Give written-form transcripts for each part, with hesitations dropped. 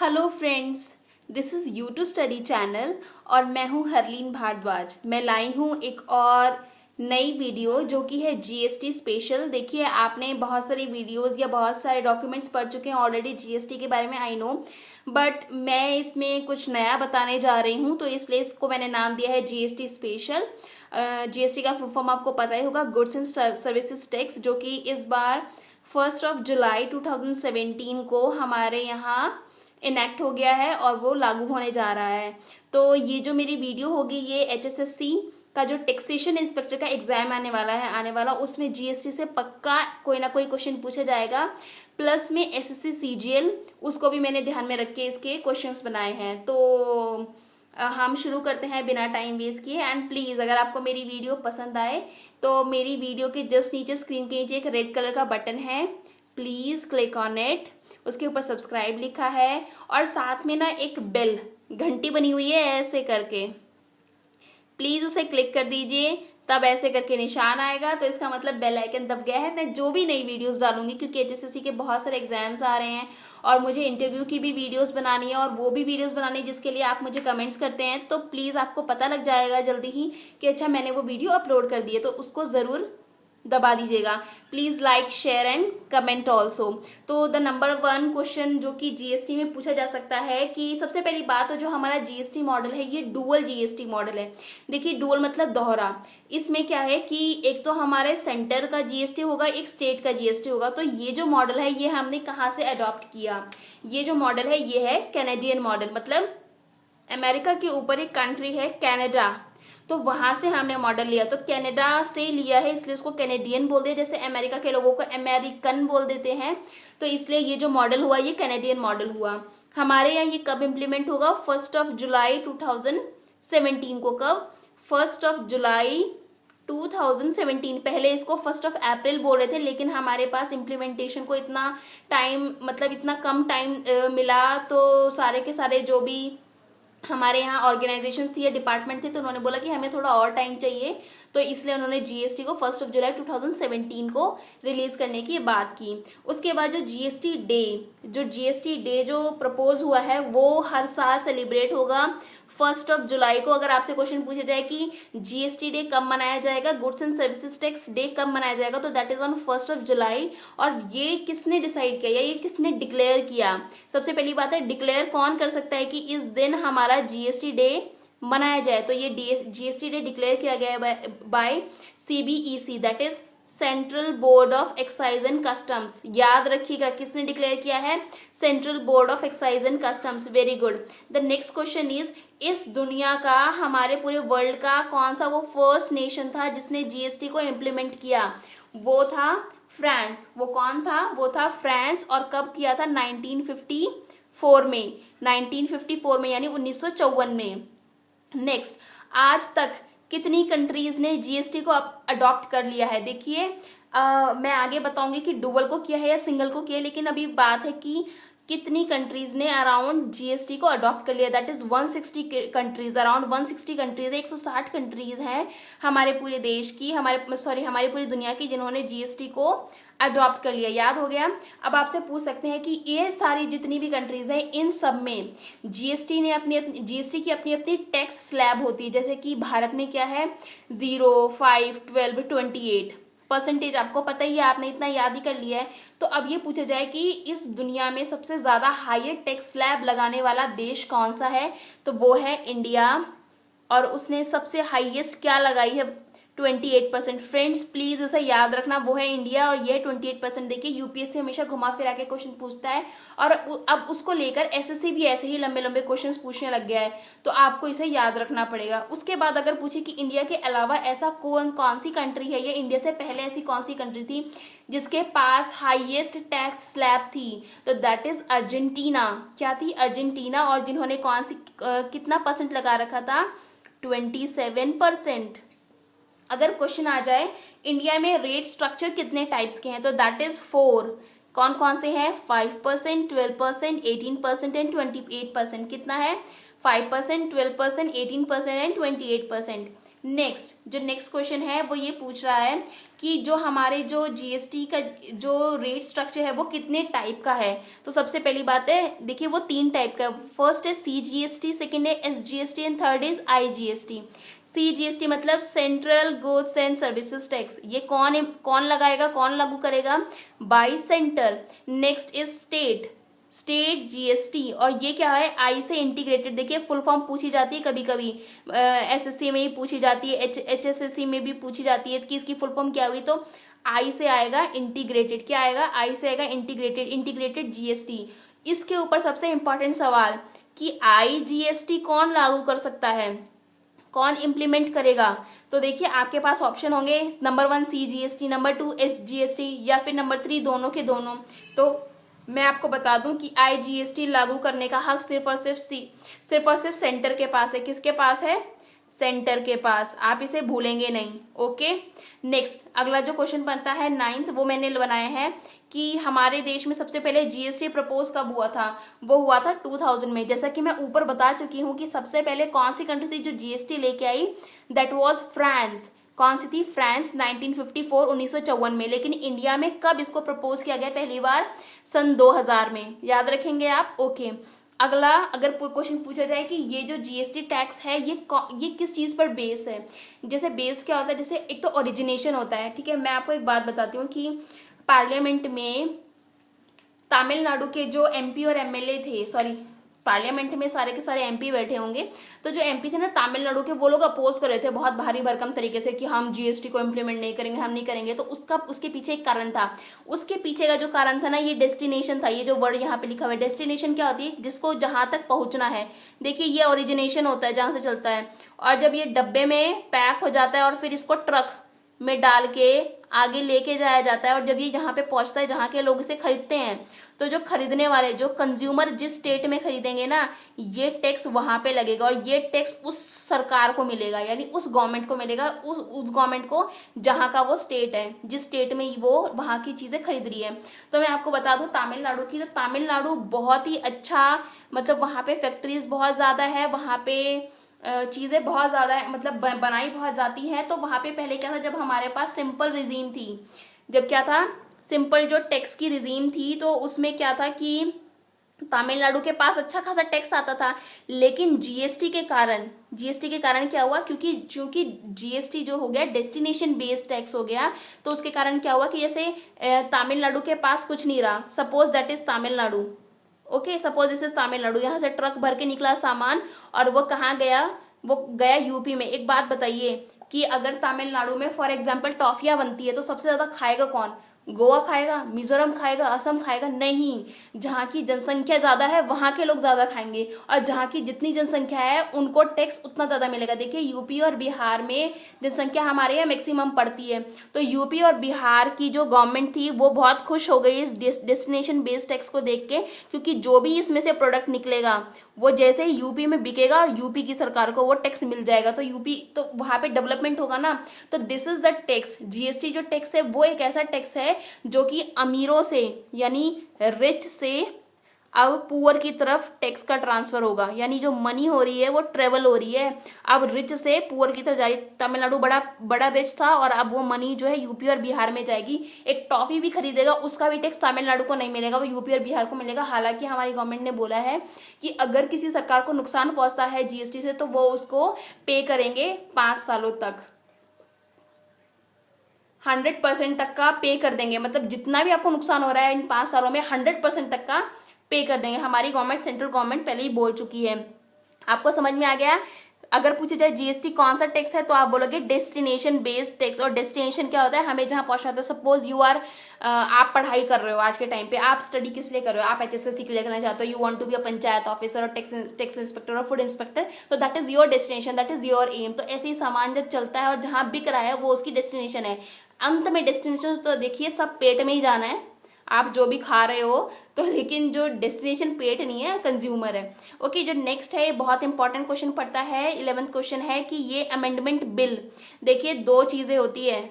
Hello friends, this is you two study channel और मैं हूं हरलीन भारद्वाज। मैं लाई हूं एक और नई वीडियो जो कि है जीएसटी स्पेशल। देखिए, आपने बहुत सारी वीडियोस या बहुत सारे डॉक्यूमेंट्स पढ़ चुके हैं ऑलरेडी जीएसटी के बारे में, आई नो, बट मैं इसमें कुछ नया बताने जा रही हूं, तो इसलिए इसको मैंने नाम दिया है जीएसटी स्पेशल। जीएसटी का फुल फॉर्म आपको पता ही होगा, गुड्स एंड सर्विसेज टैक्स, जो कि इस बार 1 जुलाई 2017 को हमारे यहाँ इनेक्ट हो गया है और वो लागू होने जा रहा है। तो ये जो मेरी वीडियो होगी, ये एचएसएससी का जो टैक्सेशन इंस्पेक्टर का एग्जाम आने वाला उसमें जीएसटी से पक्का कोई ना कोई क्वेश्चन पूछा जाएगा। प्लस में एसएससी सीजीएल, उसको भी मैंने ध्यान में रख के इसके क्वेश्चंस बनाए हैं। तो हम शुरू करते हैं बिना टाइम वेस्ट किए। एंड प्लीज़, अगर आपको मेरी वीडियो पसंद आए तो मेरी वीडियो के जस्ट नीचे स्क्रीन के नीचे एक रेड कलर का बटन है, प्लीज़ क्लिक ऑन इट। उसके ऊपर सब्सक्राइब लिखा है और साथ में ना एक बेल घंटी बनी हुई है ऐसे करके, प्लीज़ उसे क्लिक कर दीजिए। तब ऐसे करके निशान आएगा तो इसका मतलब बेल आइकन दब गया है। मैं जो भी नई वीडियोस डालूंगी, क्योंकि एचएसएससी के बहुत सारे एग्जाम्स आ रहे हैं और मुझे इंटरव्यू की भी वीडियोस बनानी है और वो भी वीडियोस बनानी है जिसके लिए आप मुझे कमेंट्स करते हैं। तो प्लीज़ आपको पता लग जाएगा जल्दी ही कि अच्छा मैंने वो वीडियो अपलोड कर दी है, तो उसको ज़रूर दबा दीजिएगा। Please like, share and comment also. तो द नंबर 1 क्वेश्चन जो कि जीएसटी में पूछा जा सकता है कि सबसे पहली बात तो जो हमारा जीएसटी मॉडल है, ये डुअल जीएसटी मॉडल है। देखिए, डुअल मतलब दोहरा। इसमें क्या है कि एक तो हमारे सेंटर का जीएसटी होगा, एक स्टेट का जीएसटी होगा। तो ये जो मॉडल है ये हमने कहाँ से अडॉप्ट किया? ये जो मॉडल है ये है कैनेडियन मॉडल, मतलब अमेरिका के ऊपर एक कंट्री है कनाडा, तो वहां से हमने मॉडल लिया। तो कनाडा से लिया है इसलिए उसको कैनेडियन बोल दिया, जैसे अमेरिका के लोगों को अमेरिकन बोल देते हैं। तो इसलिए ये जो मॉडल हुआ ये कैनेडियन मॉडल हुआ। हमारे यहाँ ये कब इम्प्लीमेंट होगा? 1 जुलाई 2017 को। कब? 1 जुलाई 2017। पहले इसको 1 अप्रैल बोल रहे थे, लेकिन हमारे पास इम्प्लीमेंटेशन को इतना टाइम, मतलब इतना कम टाइम मिला, तो सारे के सारे जो भी हमारे यहाँ ऑर्गेनाइजेशंस थी या डिपार्टमेंट थे, तो उन्होंने बोला कि हमें थोड़ा और टाइम चाहिए, तो इसलिए उन्होंने जीएसटी को 1 जुलाई 2017 को रिलीज करने की बात की। उसके बाद जो जीएसटी डे जो प्रपोज हुआ है वो हर साल सेलिब्रेट होगा 1 जुलाई को। अगर आपसे क्वेश्चन पूछा जाए कि जीएसटी डे कब मनाया जाएगा, goods and services tax day कब मनाया जाएगा, तो दैट इज ऑन 1 जुलाई। और ये किसने डिसाइड किया या ये किसने डिक्लेयर किया? सबसे पहली बात है, डिक्लेयर कौन कर सकता है कि इस दिन हमारा जीएसटी डे मनाया जाए? तो ये जीएसटी डे डिक्लेयर किया गया है by CBEC, that is central board of excise and customs. याद रखिएगा किसने डिक्लेयर किया है? Central board of excise and customs. Very good. The next question is, इस दुनिया का, हमारे पूरे वर्ल्ड का कौन सा वो फर्स्ट नेशन था जिसने जीएसटी को इम्प्लीमेंट किया? वो था फ्रांस। वो कौन था? वो था फ्रांस। और कब किया था? 1954 में। 1954 में, यानी 1954 में। नेक्स्ट, आज तक कितनी कंट्रीज ने जीएसटी को अडॉप्ट कर लिया है? देखिए, मैं आगे बताऊंगी कि डुअल को किया है या सिंगल को किया है, लेकिन अभी बात है कि कितनी कंट्रीज ने अराउंड जीएसटी को अडॉप्ट कर लिया। That is 160 countries, around 160 countries है, 160 कंट्रीज हैं हमारे पूरे देश की, हमारी पूरी दुनिया की, जिन्होंने जीएसटी को अडॉप्ट कर लिया। याद हो गया? अब आपसे पूछ सकते हैं कि ये सारी जितनी भी कंट्रीज हैं, इन सब में जीएसटी की अपनी अपनी टैक्स स्लैब होती है। जैसे कि भारत में क्या है? 0, 5, 12, 28%। आपको पता ही है, आपने इतना याद ही कर लिया है। तो अब ये पूछा जाए कि इस दुनिया में सबसे ज्यादा हाईएस्ट टैक्स स्लैब लगाने वाला देश कौन सा है? तो वो है इंडिया। और उसने सबसे हाईएस्ट क्या लगाई है? 28%। फ्रेंड्स प्लीज उसे याद रखना, वो है इंडिया और ये 28%। देखिए, यूपीएससी हमेशा घुमा फिरा के क्वेश्चन पूछता है और अब उसको लेकर एसएससी भी ऐसे ही लंबे लंबे क्वेश्चंस पूछने लग गया है, तो आपको इसे याद रखना पड़ेगा। उसके बाद अगर पूछे कि इंडिया के अलावा ऐसा कौन सी कंट्री है या इंडिया से पहले ऐसी कौन सी कंट्री थी जिसके पास हाईएस्ट टैक्स स्लैब थी, तो दैट इज अर्जेंटीना। क्या थी? अर्जेंटीना। और जिन्होंने कितना परसेंट लगा रखा था? 27%। अगर क्वेश्चन आ जाए इंडिया में रेट स्ट्रक्चर कितने टाइप्स के हैं, तो दैट इज 4। कौन कौन से हैं? 5%, 12%, 18% एंड 28%। कितना है? 5%, 12%, 18% एंड 28%। नेक्स्ट, जो नेक्स्ट क्वेश्चन है वो ये पूछ रहा है कि जो हमारे जो जीएसटी का जो रेट स्ट्रक्चर है वो कितने टाइप का है। तो सबसे पहली बात है, देखिए वो 3 टाइप का है। फर्स्ट है CGST, सेकंड है SGST and third is IGST। CGST मतलब central goods and services tax, ये कौन लगाएगा, कौन लागू करेगा, bye centre. Next is state GST, और ये क्या है, आई से इंटीग्रेटेड। देखिए फुल फॉर्म पूछी जाती है कभी कभी, एसएससी में ही पूछी जाती है, HSSC में भी पूछी जाती है कि इसकी फुल फॉर्म क्या हुई, तो आई से आएगा इंटीग्रेटेड। क्या आएगा, आई से आएगा इंटीग्रेटेड जीएसटी। इसके ऊपर सबसे इंपॉर्टेंट सवाल कि IGST कौन लागू कर सकता है, कौन इम्प्लीमेंट करेगा। तो देखिए आपके पास ऑप्शन होंगे, नंबर 1 CGST, नंबर 2 SGST, या फिर नंबर 3 दोनों के दोनों। तो मैं आपको बता दूं कि IGST लागू करने का हक सिर्फ और सिर्फ सेंटर के पास है। किसके पास है, सेंटर के पास, आप इसे भूलेंगे नहीं। ओके, नेक्स्ट अगला जो क्वेश्चन बनता है 9th, वो मैंने बनाया है कि हमारे देश में सबसे पहले GST प्रपोज कब हुआ था। वो हुआ था 2000 में। जैसा कि मैं ऊपर बता चुकी हूँ कि सबसे पहले कौन सी कंट्री थी जो GST लेके आई, दैट वाज फ्रांस। कौन सी थी, फ्रांस, 1954 1954 में। लेकिन इंडिया में कब इसको प्रपोज किया गया पहली बार, सन 2000 में। याद रखेंगे आप। ओके, अगला अगर क्वेश्चन पूछा जाए कि ये जो GST टैक्स है ये किस चीज पर बेस है। जैसे बेस क्या होता है, जैसे एक तो ओरिजिनेशन होता है, ठीक है। मैं आपको एक बात बताती हूँ कि पार्लियामेंट में तमिलनाडु के जो MP और MLA थे, सॉरी पार्लियामेंट में सारे के सारे MP बैठे होंगे, तो जो MP थे ना तमिलनाडु के, वो लोग अपोज कर रहे थे बहुत भारी भरकम तरीके से कि हम GST को इम्प्लीमेंट नहीं करेंगे, हम नहीं करेंगे। तो उसके पीछे एक कारण था। उसके पीछे का जो कारण था ना, ये डेस्टिनेशन था। ये जो वर्ड यहाँ पे लिखा हुआ है, डेस्टिनेशन क्या होती है, जिसको जहां तक पहुंचना है। देखिए ये ओरिजिनेशन होता है, जहां से चलता है, और जब ये डब्बे में पैक हो जाता है और फिर इसको ट्रक में डाल के आगे लेके जाया जाता है, और जब ये जहाँ पे पहुंचता है, जहाँ के लोग इसे खरीदते हैं, तो जो खरीदने वाले, जो कंज्यूमर जिस स्टेट में खरीदेंगे ना, ये टैक्स वहां पे लगेगा, और ये टैक्स उस सरकार को मिलेगा, यानी उस गवर्नमेंट को मिलेगा, उस गवर्नमेंट को जहां का वो स्टेट है, जिस स्टेट में वो वहां की चीजें खरीद रही है। तो मैं आपको बता दूं तमिलनाडु की, तो तमिलनाडु बहुत ही अच्छा, मतलब वहां पे फैक्ट्रीज बहुत ज्यादा है, वहां पे चीजें बहुत ज्यादा है, मतलब बनाई बहुत जाती है। तो वहां पे पहले क्या था, जब हमारे पास सिंपल रिजीम थी, जब क्या था, सिंपल जो टैक्स की रिजीम थी, तो उसमें क्या था कि तमिलनाडु के पास अच्छा खासा टैक्स आता था। लेकिन जीएसटी के कारण क्या हुआ, क्योंकि जीएसटी जो हो गया डेस्टिनेशन बेस्ड टैक्स हो गया, तो उसके कारण क्या हुआ कि जैसे तमिलनाडु के पास कुछ नहीं रहा। Suppose that is Tamil Nadu, okay, suppose this is Tamil Nadu, यहाँ से ट्रक भर के निकला सामान, और वो कहाँ गया, वो गया यूपी में। एक बात बताइए कि अगर तमिलनाडु में फॉर एग्जाम्पल टॉफियां बनती है, तो सबसे ज्यादा खाएगा कौन, गोवा खाएगा, मिजोरम खाएगा, असम खाएगा? नहीं, जहाँ की जनसंख्या ज्यादा है वहां के लोग ज्यादा खाएंगे, और जहाँ की जितनी जनसंख्या है उनको टैक्स उतना ज्यादा मिलेगा। देखिए यूपी और बिहार में जनसंख्या हमारे यहाँ मैक्सिमम पड़ती है, तो यूपी और बिहार की जो गवर्नमेंट थी वो बहुत खुश हो गई इस डेस्टिनेशन बेस्ड टैक्स को देख के, क्योंकि जो भी इसमें से प्रोडक्ट निकलेगा वो जैसे ही यूपी में बिकेगा और यूपी की सरकार को वो टैक्स मिल जाएगा, तो यूपी, तो वहां पे डेवलपमेंट होगा ना। तो this is the tax. GST जो टैक्स है वो एक ऐसा टैक्स है जो कि अमीरों से, यानी रिच से अब पुअर की तरफ टैक्स का ट्रांसफर होगा, यानी जो मनी हो रही है वो ट्रेवल हो रही है, अब रिच से पुअर की तरफ जा रही है। तमिलनाडु बड़ा रिच था, और अब वो मनी जो है यूपी और बिहार में जाएगी। एक टॉफी भी खरीदेगा, उसका भी टैक्स तमिलनाडु को नहीं मिलेगा, वो यूपी और बिहार को मिलेगा। हालांकि हमारी गवर्नमेंट ने बोला है कि अगर किसी सरकार को नुकसान पहुंचता है जीएसटी से, तो वो उसको पे करेंगे 5 सालों तक, 100% तक का पे कर देंगे। मतलब जितना भी आपको नुकसान हो रहा है इन 5 सालों में 100% तक का पे कर देंगे। हमारी गवर्नमेंट, सेंट्रल गवर्नमेंट पहले ही बोल चुकी है। आपको समझ में आ गया। अगर पूछे जाए जीएसटी कौन सा टैक्स है, तो आप बोलोगे डेस्टिनेशन बेस्ड टैक्स। और डेस्टिनेशन क्या होता है, हमें जहां पहुंचाता है। सपोज आप पढ़ाई कर रहे हो, आज के टाइम पे आप स्टडी किस लिए कर रहे हो, आप HSSC के लिए करना चाहते हो, you want to be a panchayat officer और टैक्स इंस्पेक्टर और फूड इंस्पेक्टर, तो that is your destination, that is your aim. तो ऐसे ही सामान जब चलता है और जहां बिक रहा है वो उसकी डेस्टिनेशन है। अंत में डेस्टिनेशन तो देखिए सब पेट में ही जाना है, आप जो भी खा रहे हो, तो लेकिन जो डेस्टिनेशन पेट नहीं है, कंज्यूमर है। ओके, जो नेक्स्ट है बहुत इंपॉर्टेंट क्वेश्चन पड़ता है, 11th क्वेश्चन है कि ये अमेंडमेंट बिल। देखिए 2 चीजें होती है,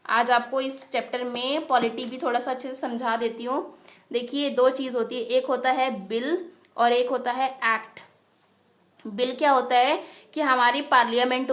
आज आपको इस चैप्टर में पॉलिटी भी थोड़ा सा अच्छे से समझा देती हूँ। देखिए 2 चीज होती है, एक होता है बिल और एक होता है एक्ट। बिल क्या होता है कि हमारी पार्लियामेंट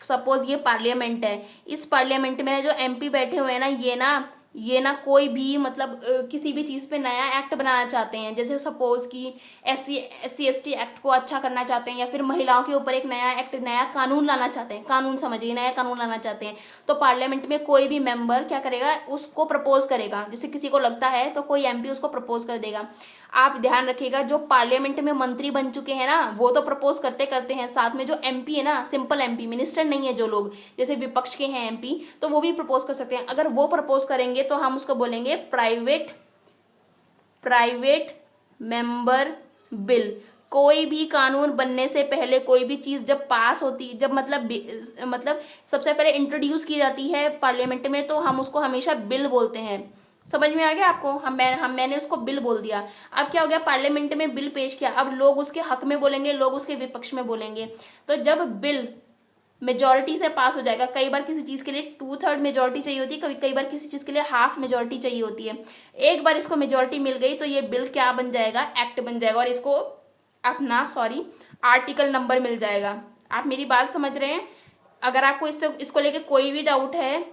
सपोज ये पार्लियामेंट है, इस पार्लियामेंट में जो एमपी बैठे हुए हैं ना, ये ना कोई भी मतलब किसी भी चीज़ पे नया एक्ट बनाना चाहते हैं, जैसे सपोज कि SC/ST एक्ट को अच्छा करना चाहते हैं, या फिर महिलाओं के ऊपर एक नया एक्ट, नया कानून लाना चाहते हैं, कानून समझिए, नया कानून लाना चाहते हैं, तो पार्लियामेंट में कोई भी मेंबर क्या करेगा, उसको प्रपोज करेगा। जैसे किसी को लगता है तो कोई एमपी उसको प्रपोज कर देगा। आप ध्यान रखिएगा, जो पार्लियामेंट में मंत्री बन चुके हैं ना, वो तो प्रपोज करते करते हैं, साथ में जो एमपी है ना, सिंपल एमपी, मिनिस्टर नहीं है, जो लोग जैसे विपक्ष के हैं एमपी, तो वो भी प्रपोज कर सकते हैं। अगर वो प्रपोज करेंगे तो हम उसको बोलेंगे प्राइवेट मेंबर बिल। कोई भी कानून बनने से पहले, कोई भी चीज जब पास होती, जब मतलब सबसे पहले इंट्रोड्यूस की जाती है पार्लियामेंट में, तो हम उसको हमेशा बिल बोलते हैं। समझ में आ गया आपको? मैंने उसको बिल बोल दिया। अब क्या हो गया, पार्लियामेंट में बिल पेश किया, अब लोग उसके हक में बोलेंगे, लोग उसके विपक्ष में बोलेंगे। तो जब बिल मेजोरिटी से पास हो जाएगा, कई बार किसी चीज के लिए 2/3 मेजोरिटी चाहिए होती है, कई बार किसी चीज के लिए हाफ मेजोरिटी चाहिए होती है। एक बार इसको मेजोरिटी मिल गई तो ये बिल क्या बन जाएगा, एक्ट बन जाएगा, और इसको अपना आर्टिकल नंबर मिल जाएगा। आप मेरी बात समझ रहे हैं? अगर आपको इसको लेके कोई भी डाउट है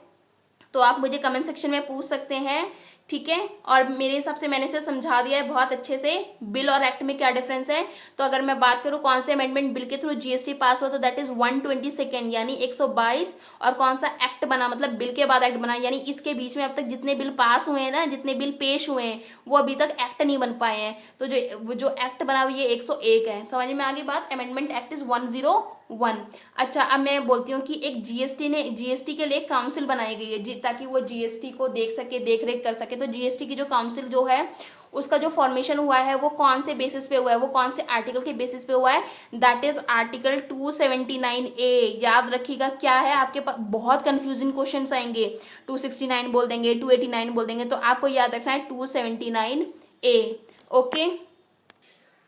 तो आप मुझे कमेंट सेक्शन में पूछ सकते हैं, ठीक है। और मेरे हिसाब से मैंने इसे समझा दिया है बहुत अच्छे से, बिल और एक्ट में क्या डिफरेंस है। तो अगर मैं बात करूं कौन से अमेंडमेंट बिल के थ्रू जीएसटी पास हुआ, तो दैट इज 122 यानी 122। और कौन सा एक्ट बना, मतलब बिल के बाद एक्ट बना, यानी इसके बीच में अब तक जितने बिल पास हुए हैं ना, जितने बिल पेश हुए हैं, वो अभी तक एक्ट नहीं बन पाए हैं। तो जो एक्ट बना हुआ ये 101 है। समझ में आ गई बात? Amendment act is 101। अच्छा, अब मैं बोलती हूँ कि एक जीएसटी के लिए काउंसिल बनाई गई है, ताकि वो जीएसटी को देख सके, देख रेख कर सके। तो जीएसटी की जो काउंसिल जो है, उसका जो फॉर्मेशन हुआ है वो कौन से बेसिस पे हुआ है, वो कौन से आर्टिकल के बेसिस पे हुआ है, दैट इज आर्टिकल 279A। याद रखिएगा क्या है, आपके पास बहुत कंफ्यूजिंग क्वेश्चंस आएंगे, 269 बोल देंगे, 289 बोल देंगे, तो आपको याद रखना है 279A। ओके।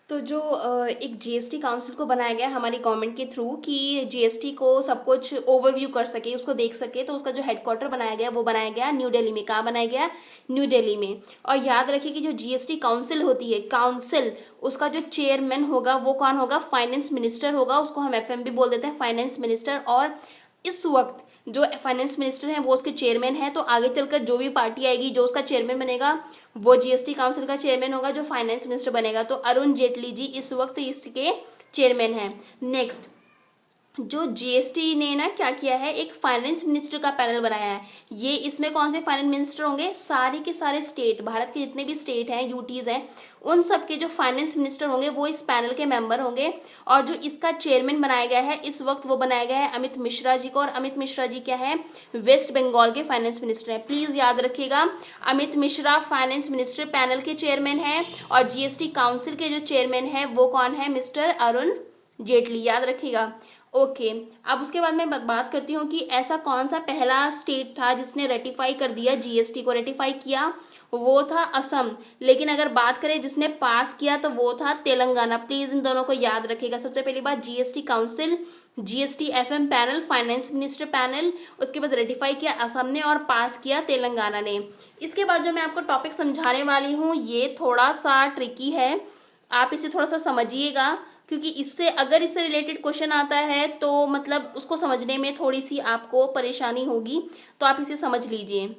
तो जो एक जीएसटी काउंसिल को बनाया गया हमारी गवर्नमेंट के थ्रू, कि जीएसटी को सब कुछ ओवरव्यू कर सके, उसको देख सके, तो उसका जो हेडक्वार्टर बनाया गया वो बनाया गया न्यू दिल्ली में। कहाँ बनाया गया? न्यू दिल्ली में। और याद रखिए कि जो जीएसटी काउंसिल होती है, काउंसिल, उसका जो चेयरमैन होगा वो कौन होगा? फाइनेंस मिनिस्टर होगा, उसको हम एफएम भी बोल देते हैं, फाइनेंस मिनिस्टर। और इस वक्त जो फाइनेंस मिनिस्टर हैं वो उसके चेयरमैन है। तो आगे चलकर जो भी पार्टी आएगी, जो उसका चेयरमैन बनेगा वो जीएसटी काउंसिल का चेयरमैन होगा, जो फाइनेंस मिनिस्टर बनेगा। तो अरुण जेटली जी इस वक्त इसके चेयरमैन हैं। नेक्स्ट, जो जीएसटी ने ना क्या किया है, एक फाइनेंस मिनिस्टर का पैनल बनाया है। ये इसमें कौन से फाइनेंस मिनिस्टर होंगे? सारे के सारे स्टेट, भारत के जितने भी स्टेट हैं, यूटीज हैं, उन सब के जो फाइनेंस मिनिस्टर होंगे वो इस पैनल के मेंबर होंगे। और जो इसका चेयरमैन बनाया गया है इस वक्त, वो बनाया गया है अमित मिश्रा जी को। और अमित मिश्रा जी क्या है? वेस्ट बंगाल के फाइनेंस मिनिस्टर हैं। प्लीज याद रखिएगा, Amit Mishra finance minister panel के चेयरमैन है, और जीएसटी काउंसिल के जो चेयरमैन है वो कौन है? मिस्टर अरुण जेटली। याद रखिएगा। ओके। अब उसके बाद मैं बात करती हूँ कि ऐसा कौन सा पहला स्टेट था जिसने रेटिफाई कर दिया, जीएसटी को रेटिफाई किया, वो था असम। लेकिन अगर बात करें जिसने पास किया तो वो था तेलंगाना। प्लीज इन दोनों को याद रखिएगा। सबसे पहली बात, GST council, GST FM panel, finance minister panel, उसके बाद रेटिफाई किया असम ने और पास किया तेलंगाना ने। इसके बाद जो मैं आपको टॉपिक समझाने वाली हूँ ये थोड़ा सा ट्रिकी है, आप इसे थोड़ा सा समझिएगा, क्योंकि अगर इससे रिलेटेड क्वेश्चन आता है तो मतलब उसको समझने में थोड़ी सी आपको परेशानी होगी, तो आप इसे समझ लीजिए।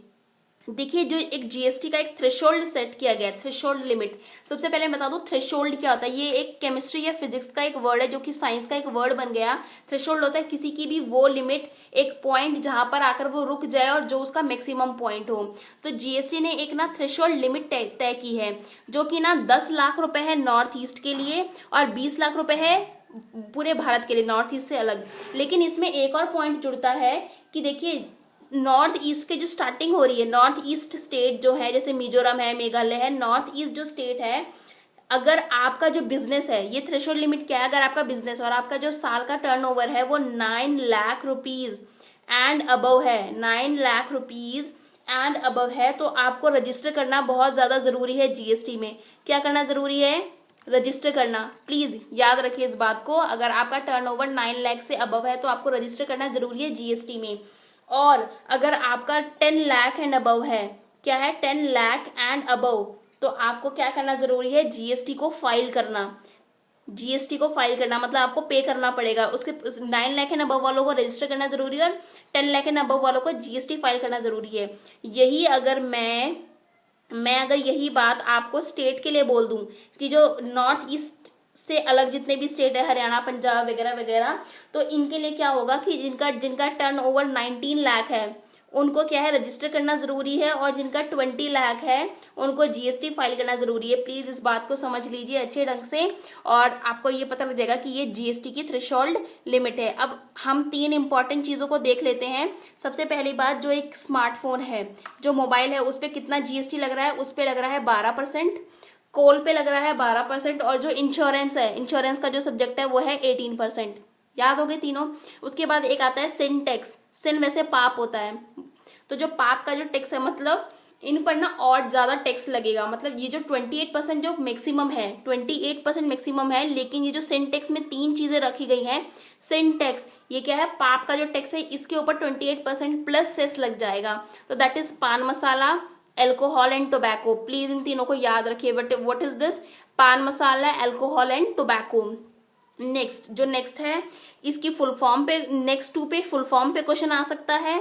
देखिए, जो एक जीएसटी का एक थ्रेशोल्ड सेट किया गया है, थ्रेशोल्ड लिमिट। सबसे पहले मैं बता दूं थ्रेशोल्ड क्या होता है। ये एक केमिस्ट्री या फिजिक्स का एक वर्ड है जो कि साइंस का एक वर्ड बन गया। थ्रेशोल्ड होता है किसी की भी वो लिमिट, एक पॉइंट जहां पर आकर वो रुक जाए और जो उसका मैक्सिमम पॉइंट हो। तो जीएसटी ने एक ना थ्रेशोल्ड लिमिट तय की है, जो कि ना 10 लाख रुपए है नॉर्थ ईस्ट के लिए और 20 लाख रुपए है पूरे भारत के लिए, नॉर्थ ईस्ट से अलग। लेकिन इसमें एक और पॉइंट जुड़ता है कि देखिए, नॉर्थ ईस्ट के जो स्टार्टिंग हो रही है, नॉर्थ ईस्ट स्टेट जो है, जैसे मिजोरम है, मेघालय है, नॉर्थ ईस्ट जो स्टेट है, अगर आपका जो बिजनेस है, ये थ्रेशोल्ड लिमिट क्या है, अगर आपका बिजनेस और आपका जो साल का टर्नओवर है वो 9 लाख रुपीज एंड अबव है, 9 लाख रुपीज एंड अबव है, तो आपको रजिस्टर करना बहुत ज्यादा जरूरी है जीएसटी में। क्या करना जरूरी है? रजिस्टर करना। प्लीज याद रखिए इस बात को, अगर आपका टर्नओवर 9 लाख से अबव है तो आपको रजिस्टर करना जरूरी है जीएसटी में। और अगर आपका 10 लाख एंड अबव है, क्या है? 10 लाख एंड अबव, तो आपको क्या करना जरूरी है? जीएसटी को फाइल करना। जीएसटी को फाइल करना मतलब आपको पे करना पड़ेगा। उसके 9 लाख एंड अबव वालों को रजिस्टर करना जरूरी है और 10 लाख एंड अबव वालों को जीएसटी फाइल करना जरूरी है। यही अगर मैं अगर यही बात आपको स्टेट के लिए बोल दूं कि जो नॉर्थ ईस्ट से अलग जितने भी स्टेट है, हरियाणा, पंजाब वगैरह वगैरह, तो इनके लिए क्या होगा कि जिनका जिनका टर्नओवर 19 लाख है उनको क्या है रजिस्टर करना जरूरी है, और जिनका 20 लाख है उनको जीएसटी फाइल करना जरूरी है। प्लीज इस बात को समझ लीजिए अच्छे ढंग से, और आपको ये पता लग जाएगा कि ये जीएसटी की थ्रेशोल्ड लिमिट है। अब हम 3 इंपॉर्टेंट चीजों को देख लेते हैं। सबसे पहली बात, जो एक स्मार्टफोन है, जो मोबाइल है, उस पर कितना जीएसटी लग रहा है? उस पर लग रहा है 12%, कोल पे लग रहा है 12%, और जो इंश्योरेंस है, इंश्योरेंस का जो सब्जेक्ट है वो है 18%। याद हो गए तीनों। उसके बाद एक आता है सिन टैक्स। सिन वैसे पाप होता है, तो जो पाप का जो टैक्स है मतलब इन पर ना और ज्यादा टैक्स लगेगा। मतलब ये जो 28% जो मैक्सिमम है, 28% मैक्सिमम है, लेकिन ये जो सिन टैक्स में 3 चीजें रखी गई हैं। सिन टैक्स ये क्या है? पाप का जो टैक्स है, इसके ऊपर 28% प्लस सेस लग जाएगा। तो दैट इज पान मसाला, एल्कोहल एंड टोबैको। प्लीज इन तीनों को याद रखिए। But what is this? पान मसाला, एल्कोहल एंड टोबैको। नेक्स्ट है इसकी फुल फॉर्म पे, नेक्स्ट 2 पे फुल फॉर्म पे क्वेश्चन आ सकता है,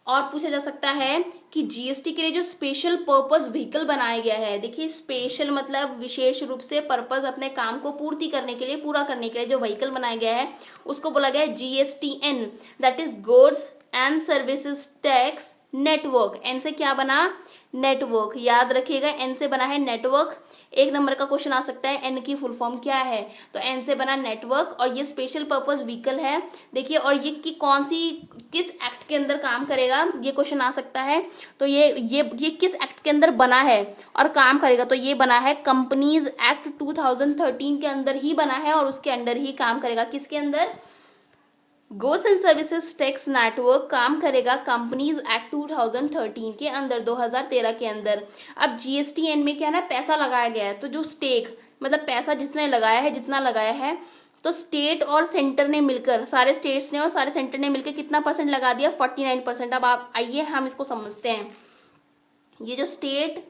और पूछा जा सकता है कि जीएसटी के लिए जो स्पेशल पर्पस व्हीकल बनाया गया है। देखिए स्पेशल मतलब विशेष रूप से, पर्पस अपने काम को पूर्ति करने के लिए, पूरा करने के लिए जो व्हीकल बनाया गया है उसको बोला गया है GSTN, that is goods and services tax network. N से क्या बना? नेटवर्क। याद रखिएगा एन से बना है नेटवर्क। 1 नंबर का क्वेश्चन आ सकता है एन की फुल फॉर्म क्या है, तो एन से बना नेटवर्क, और ये स्पेशल पर्पस व्हीकल है। देखिए, और ये की कौन सी किस एक्ट के अंदर काम करेगा, ये क्वेश्चन आ सकता है। तो ये किस एक्ट के अंदर बना है और काम करेगा, तो ये बना है कंपनीज एक्ट 2013 के अंदर ही बना है, और उसके अंदर ही काम करेगा। किसके अंदर? Goods and services tax network काम करेगा कंपनीज एक्ट 2013 के अंदर, 2013 के अंदर। अब जीएसटीएन में क्या है ना, पैसा लगाया गया है, तो जो स्टेक मतलब पैसा जिसने लगाया है, जितना लगाया है, तो स्टेट और सेंटर ने मिलकर, सारे स्टेट्स ने और सारे सेंटर ने मिलकर कितना परसेंट लगा दिया? 49%। अब आप आइए हम इसको समझते हैं। ये जो स्टेट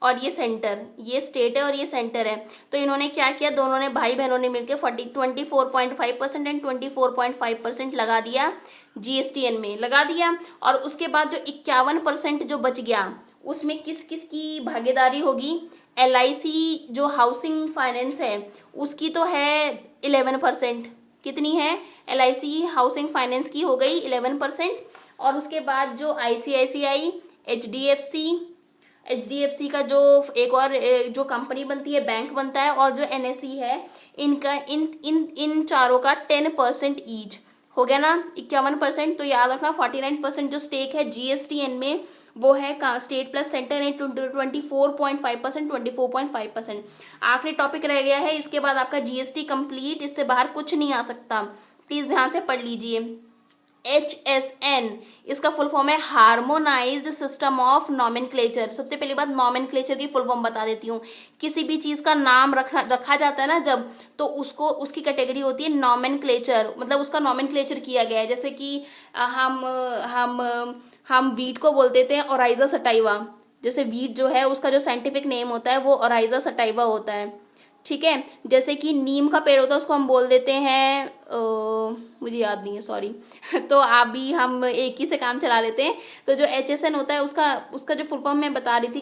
और ये सेंटर, ये स्टेट है और ये सेंटर है, तो इन्होंने क्या किया? दोनों ने, भाई बहनों ने मिलकर 24.5% एंड 24.5% लगा दिया जीएसटीएन में, लगा दिया। और उसके बाद जो 51% जो बच गया, उसमें किस किस की भागीदारी होगी? एलआईसी जो हाउसिंग फाइनेंस है उसकी तो है 11%। कितनी है? एलआईसी हाउसिंग फाइनेंस की हो गई 11%। और उसके बाद जो आईसीआईसीआई, एचडीएफसी का जो एक और जो कंपनी बनती है, बैंक बनता है, और जो एनएसई है, इनका इन चारों का 10% ईच हो गया ना, 51%। तो याद रखना 49% जो स्टेक है जीएसटीएन में वो है स्टेट प्लस सेंटर है 24.5%, 24.5%। आखिरी टॉपिक रह गया है, इसके बाद आपका जीएसटी कंप्लीट, इससे बाहर कुछ नहीं आ सकता। प्लीज ध्यान से पढ़ लीजिए। HSN इसका फुल फॉर्म है हार्मोनाइज्ड सिस्टम ऑफ नॉमेनक्लेचर। सबसे पहली बात नॉमेनक्लेचर की फुल फॉर्म बता देती हूँ। किसी भी चीज का नाम रखा जाता है ना जब, तो उसको उसकी कैटेगरी होती है नॉमेनक्लेचर, मतलब उसका नॉमेनक्लेचर किया गया है। जैसे कि हम वीट को बोल देते हैं ओराइजा सटाइवा। जैसे वीट जो है उसका जो साइंटिफिक नेम होता है वो ओराइजा सटाइवा होता है, ठीक है। जैसे कि नीम का पेड़ होता है उसको हम बोल देते हैं मुझे याद नहीं है, सॉरी तो आप भी हम एक ही से काम चला लेते हैं। तो जो HSN होता है उसका जो फुल फॉर्म मैं बता रही थी कि